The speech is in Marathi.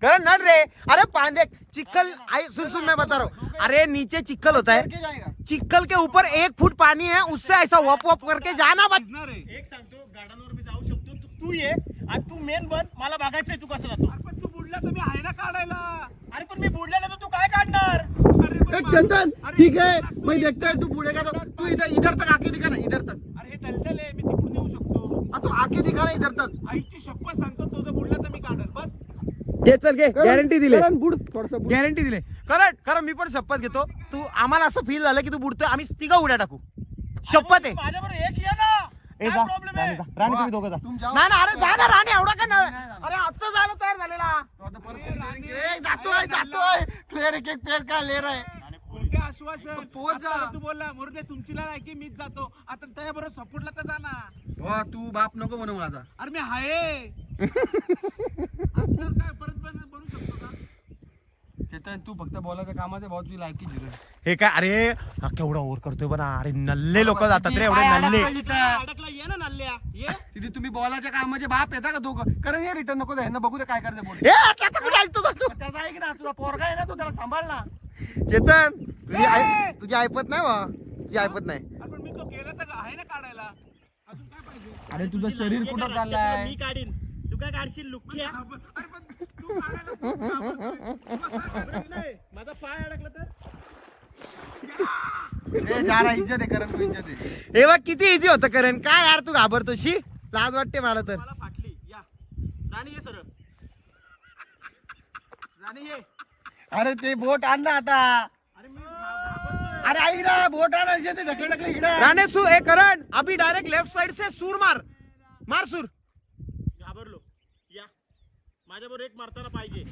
करण नट रे, अरे पांदे चिक्कल, आई सुन मैं बता रहा हूँ, अरे नीचे चिक्कल होता है, चिक्कल के ऊपर 1 फुट पानी है, उससे ऐसा वप वप करके जाना बस। एक सांगतो, गार्डनवर मी जाऊ शकतो, तू ये आणि तू मेन बन, मला बघायचंय तू कसं जातो। पण तू बुडला तर मी आहे ना काढायला। अरे पण मी बुडला ना, तू काय काढणार? चंदन ठीक है, मैं देखता है तू बुड़ेगा तो तू इधर तक आके दिखा ना, इधर तक। अरे हे तलतल आहे, मी तिकडून येऊ शकतो। तू आके दिखा ना इधर तक। आईची शपथ सांगतो, तो जर बुडला तर मी काढेल बस। घे चल घे, गॅरंटी दिले, बुड थोडस गॅरंटी दिले। कारण मी पण शपथ घेतो, तू आम्हाला असं फील झालं की तू बुडतोय, आम्ही तिघं उड्या टाकू, शपथ आहे। माझ्याबरोबर एक ये ना, ए काय जा, प्रॉब्लेम राणी आहे? जा, राणी तुम्ही दोघं जा। जाओ। नाही ना, अरे जा ना राणी, एवढा काय ना, अरे आत्ता झालं तयार झालेला। जातोय प्लेयर एक एक प्लेयर काय ले रहा है। खोटे आश्वासन पोहोच जा। आता तू बोलला मुर्दे तुमचीला नाही की मीच जातो, आता त्याबरोबर सपोर्टला तर जा ना। हो तू बाप नको म्हणू माझा। अरे मी आहे असल्यावर काय परत बनू शकतो का? चेतन तू फक्त बोलायच्या कामाचे भाऊ तुझी लायकी झिरो। हे काय, अरे हा केवढा ओव्हर करतोय बना, अरे नल्ले लोक जातात रे, एवढे नल्ले। अडकला ये ना नल्ल्या ये। सिधी तुम्ही बोलायच्या कामाचे बाप येता का दोघं? कारण हे रिटर्न नको द्या ना, बघू दे काय करते बोल। ए त्याचा कुठे ऐकतो तू? त्याचा ऐक ना, तुझा पोरगा आहे ना, तू त्याला सांभाळ ना। चेतन तुझी ऐपत नाही बा, तुझी ऐपत नाही। अरे पण मी तो गेला तर आहे ना काढायला, अजून काय पाहिजे? अरे तुझं शरीर कुठं चाललंय? मी काढीन, तू काय काढशील लुक्या? अरे पण तू काढायला तूच घाबरतोय. नाही, माझा पाय अडकला तर ए जारा इज्जत आहे, कारण तू इज्जत आहे। हे बघ किती इझी होतं करण, काय यार तू घाबरतो, शी लाज वाटते मला तर। मला फाटली। या राणी ये सरळ, राणी ये। अरे ते बोट आण ना आता। अरे मी घाबरतोय। अरे ऐक ना, बोट आण, ढकल ढकल इकडे। राणे सू ए करण, अभी डायरेक्ट लेफ्ट साइड से सूर मार, मार सूर। घाबरलो। या माझ्याबरोबर एक मारताना पाहिजे।